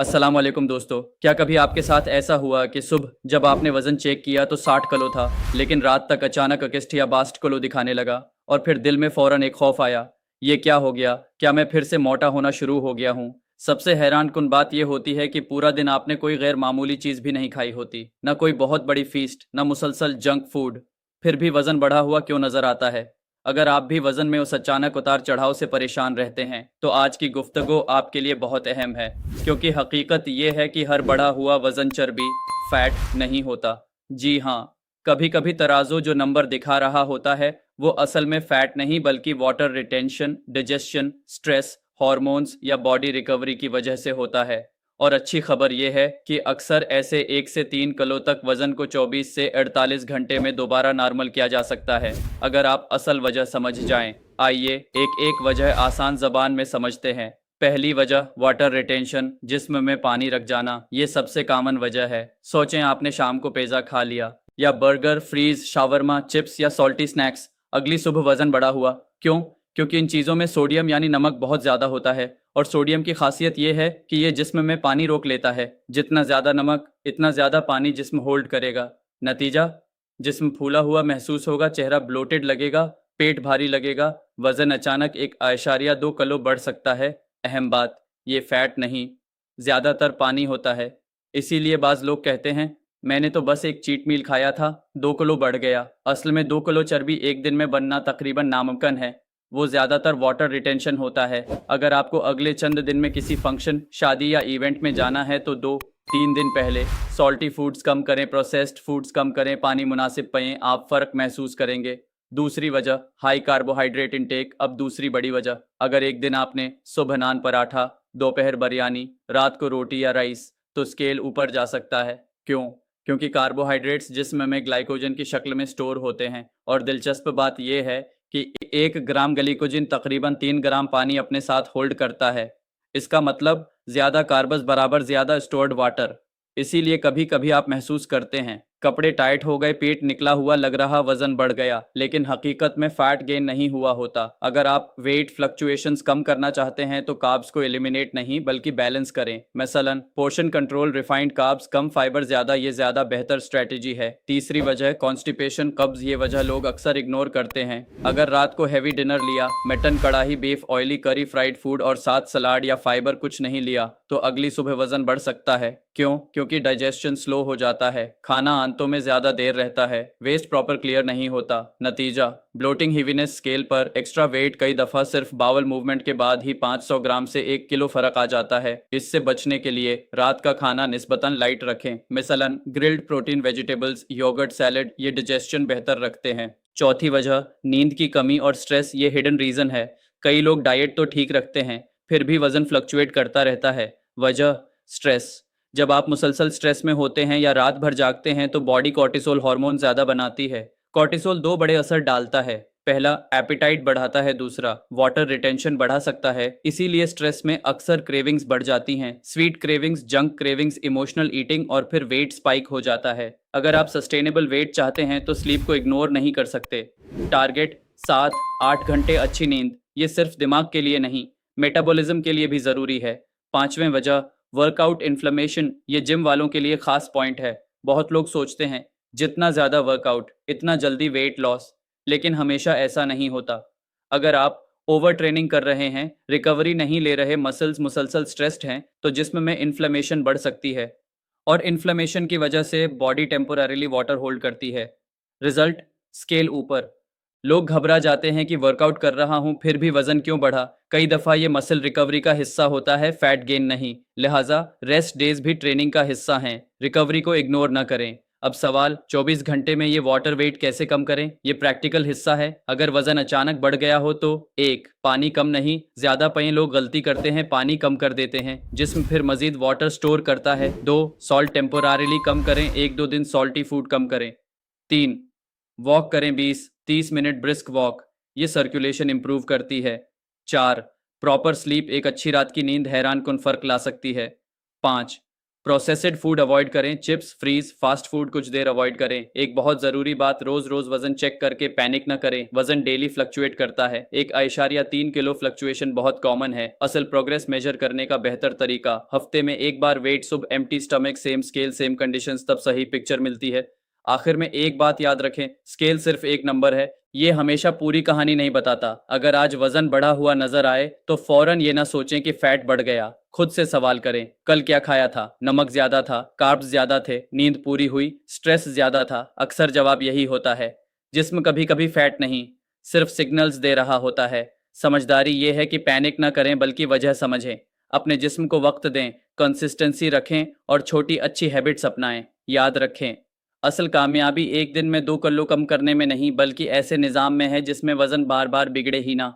अस्सलाम वालेकुम दोस्तों। क्या कभी आपके साथ ऐसा हुआ कि सुबह जब आपने वजन चेक किया तो 60 किलो था, लेकिन रात तक अचानक 61 या 62 किलो दिखाने लगा और फिर दिल में फौरन एक खौफ आया, ये क्या हो गया? क्या मैं फिर से मोटा होना शुरू हो गया हूँ? सबसे हैरान कुन बात यह होती है कि पूरा दिन आपने कोई गैर मामूली चीज़ भी नहीं खाई होती, न कोई बहुत बड़ी फीस्ट, न मुसलसल जंक फूड, फिर भी वजन बढ़ा हुआ क्यों नजर आता है? अगर आप भी वजन में उस अचानक उतार चढ़ाव से परेशान रहते हैं तो आज की गुफ्तगू आपके लिए बहुत अहम है, क्योंकि हकीकत ये है कि हर बढ़ा हुआ वजन चर्बी फैट नहीं होता। जी हाँ, कभी कभी तराजू जो नंबर दिखा रहा होता है वो असल में फैट नहीं बल्कि water retention, digestion, stress, hormones या बॉडी रिकवरी की वजह से होता है। और अच्छी खबर यह है कि अक्सर ऐसे 1 से 3 किलो तक वजन को 24 से 48 घंटे में दोबारा नॉर्मल किया जा सकता है, अगर आप असल वजह समझ जाएं। आइए एक एक वजह आसान जबान में समझते हैं। पहली वजह वाटर रिटेंशन, जिस्म में पानी रख जाना। ये सबसे कॉमन वजह है। सोचें आपने शाम को पिज्जा खा लिया या बर्गर, फ्रीज, शावरमा, चिप्स या सॉल्टी स्नैक्स, अगली सुबह वजन बढ़ा हुआ। क्यों? क्योंकि इन चीज़ों में सोडियम यानी नमक बहुत ज़्यादा होता है, और सोडियम की खासियत यह है कि ये जिस्म में पानी रोक लेता है। जितना ज़्यादा नमक इतना ज़्यादा पानी जिस्म होल्ड करेगा। नतीजा, जिस्म फूला हुआ महसूस होगा, चेहरा ब्लोटेड लगेगा, पेट भारी लगेगा, वजन अचानक 1.2 किलो बढ़ सकता है। अहम बात, ये फैट नहीं, ज़्यादातर पानी होता है। इसीलिए बाज़ लोग कहते हैं मैंने तो बस एक चीट मील खाया था, 2 किलो बढ़ गया। असल में 2 किलो चर्बी एक दिन में बनना तकरीबन नामुमकिन है। वो ज़्यादातर वाटर रिटेंशन होता है। अगर आपको अगले चंद दिन में किसी फंक्शन, शादी या इवेंट में जाना है तो 2-3 दिन पहले सॉल्टी फूड्स कम करें, प्रोसेस्ड फूड्स कम करें, पानी मुनासिब पिएं, आप फ़र्क महसूस करेंगे। दूसरी वजह हाई कार्बोहाइड्रेट इंटेक। अब दूसरी बड़ी वजह, अगर एक दिन आपने सुबह नान पराठा, दोपहर बिरयानी, रात को रोटी या राइस, तो स्केल ऊपर जा सकता है। क्यों? क्योंकि कार्बोहाइड्रेट्स जिस्म में ग्लाइकोजन की शक्ल में स्टोर होते हैं, और दिलचस्प बात यह है कि 1 ग्राम ग्लाइकोजन तकरीबन 3 ग्राम पानी अपने साथ होल्ड करता है। इसका मतलब ज़्यादा कार्बस बराबर ज़्यादा स्टोर्ड वाटर। इसीलिए कभी कभी आप महसूस करते हैं कपड़े टाइट हो गए, पेट निकला हुआ लग रहा, वजन बढ़ गया, लेकिन हकीकत में फैट गेन नहीं हुआ होता। अगर आप वेट फ्लक्चुएशंस कम करना चाहते हैं तो कार्ब्स को एलिमिनेट नहीं बल्कि बैलेंस करें। मसलन पोर्शन कंट्रोल, रिफाइंड कार्ब्स, कम फाइबर ज़्यादा, ये ज़्यादा बेहतर स्ट्रेटजी है। तीसरी वजह कॉन्स्टिपेशन, कब्ज। ये वजह लोग अक्सर इग्नोर करते हैं। अगर रात को हैवी डिनर लिया, मटन, कढ़ाई, बीफ, ऑयली करी, फ्राइड फूड और साथ सलाद या फाइबर कुछ नहीं लिया, तो अगली सुबह वजन बढ़ सकता है। क्यों? क्योंकि डाइजेशन स्लो हो जाता है, खाना आंतों में ज्यादा देर रहता है, वेस्ट प्रॉपर क्लियर नहीं होता। नतीजा, ब्लोटिंग, हीवीनेस, स्केल पर एक्स्ट्रा वेट। कई दफा सिर्फ बावल मूवमेंट के बाद ही 500 ग्राम से 1 किलो फर्क आ जाता है। इससे बचने के लिए रात का खाना निस्बतन लाइट रखें, मिसलन grilled protein, vegetables, yogurt, salad, ये डाइजेशन बेहतर रखते हैं। चौथी वजह नींद की कमी और स्ट्रेस। ये हिडन रीजन है। कई लोग डाइट तो ठीक रखते हैं, फिर भी वजन फ्लक्चुएट करता रहता है। वजह स्ट्रेस। जब आप मुसलसल स्ट्रेस में होते हैं या रात भर जागते हैं तो बॉडी कॉर्टिसोल हार्मोन ज़्यादा बनाती है। कॉर्टिसोल दो बड़े असर डालता है। पहला, एपिटाइट बढ़ाता है, दूसरा वाटर रिटेंशन बढ़ा सकता है। इसीलिए स्ट्रेस में अक्सर क्रेविंग्स बढ़ जाती हैं, sweet cravings, junk cravings, emotional eating, और फिर वेट स्पाइक हो जाता है। अगर आप सस्टेनेबल वेट चाहते हैं तो स्लीप को इग्नोर नहीं कर सकते। टारगेट 7-8 घंटे अच्छी नींद। ये सिर्फ दिमाग के लिए नहीं, मेटाबॉलिज्म के लिए भी ज़रूरी है। पांचवें वजह वर्कआउट इन्फ्लेमेशन। ये जिम वालों के लिए खास पॉइंट है। बहुत लोग सोचते हैं जितना ज़्यादा वर्कआउट इतना जल्दी वेट लॉस, लेकिन हमेशा ऐसा नहीं होता। अगर आप ओवर ट्रेनिंग कर रहे हैं, रिकवरी नहीं ले रहे, मसल्स मुसलसल स्ट्रेस्ड हैं, तो जिस्म में इन्फ्लेमेशन बढ़ सकती है, और इन्फ्लेमेशन की वजह से बॉडी टेम्पोररीली वाटर होल्ड करती है। रिजल्ट, स्केल ऊपर। लोग घबरा जाते हैं कि वर्कआउट कर रहा हूं फिर भी वजन क्यों बढ़ा। कई दफा ये मसल रिकवरी का हिस्सा होता है, फैट गेन नहीं। लिहाजा रेस्ट डेज भी ट्रेनिंग का हिस्सा हैं, रिकवरी को इग्नोर ना करें। अब सवाल, 24 घंटे में ये वाटर वेट कैसे कम करें? ये प्रैक्टिकल हिस्सा है। अगर वजन अचानक बढ़ गया हो तो 1, पानी कम नहीं ज्यादा पिएं। लोग गलती करते हैं, पानी कम कर देते हैं, जिस्म फिर मजीद वाटर स्टोर करता है। 2, सॉल्ट टेम्पोरारीली कम करें, 1-2 दिन सॉल्टी फूड कम करें। 3, वॉक करें, 20-30 मिनट ब्रिस्क वॉक, ये सर्कुलेशन इंप्रूव करती है। 4, प्रॉपर स्लीप, एक अच्छी रात की नींद हैरान कुन फर्क ला सकती है। 5, प्रोसेस्ड फूड अवॉइड करें, चिप्स, फ्रीज, फास्ट फूड कुछ देर अवॉइड करें। एक बहुत ज़रूरी बात, रोज रोज वजन चेक करके पैनिक न करें। वजन डेली फ्लक्चुएट करता है। 1.3 किलो फ्लक्चुएशन बहुत कॉमन है। असल प्रोग्रेस मेजर करने का बेहतर तरीका, हफ्ते में एक बार वेट, सुबह empty stomach, same scale same conditions, तब सही पिक्चर मिलती है। आखिर में एक बात याद रखें, स्केल सिर्फ एक नंबर है, ये हमेशा पूरी कहानी नहीं बताता। अगर आज वजन बढ़ा हुआ नजर आए तो फौरन ये ना सोचें कि फैट बढ़ गया। खुद से सवाल करें, कल क्या खाया था? नमक ज्यादा था, कार्ब्स ज्यादा थे, नींद पूरी हुई, स्ट्रेस ज्यादा था? अक्सर जवाब यही होता है। जिस्म कभी कभी फैट नहीं, सिर्फ सिग्नल्स दे रहा होता है। समझदारी ये है कि पैनिक ना करें बल्कि वजह समझें। अपने जिस्म को वक्त दें, कंसिस्टेंसी रखें और छोटी अच्छी हैबिट्स अपनाएं। याद रखें, असल कामयाबी एक दिन में 2 किलो कम करने में नहीं बल्कि ऐसे निज़ाम में है जिसमें वजन बार बार बिगड़े ही ना।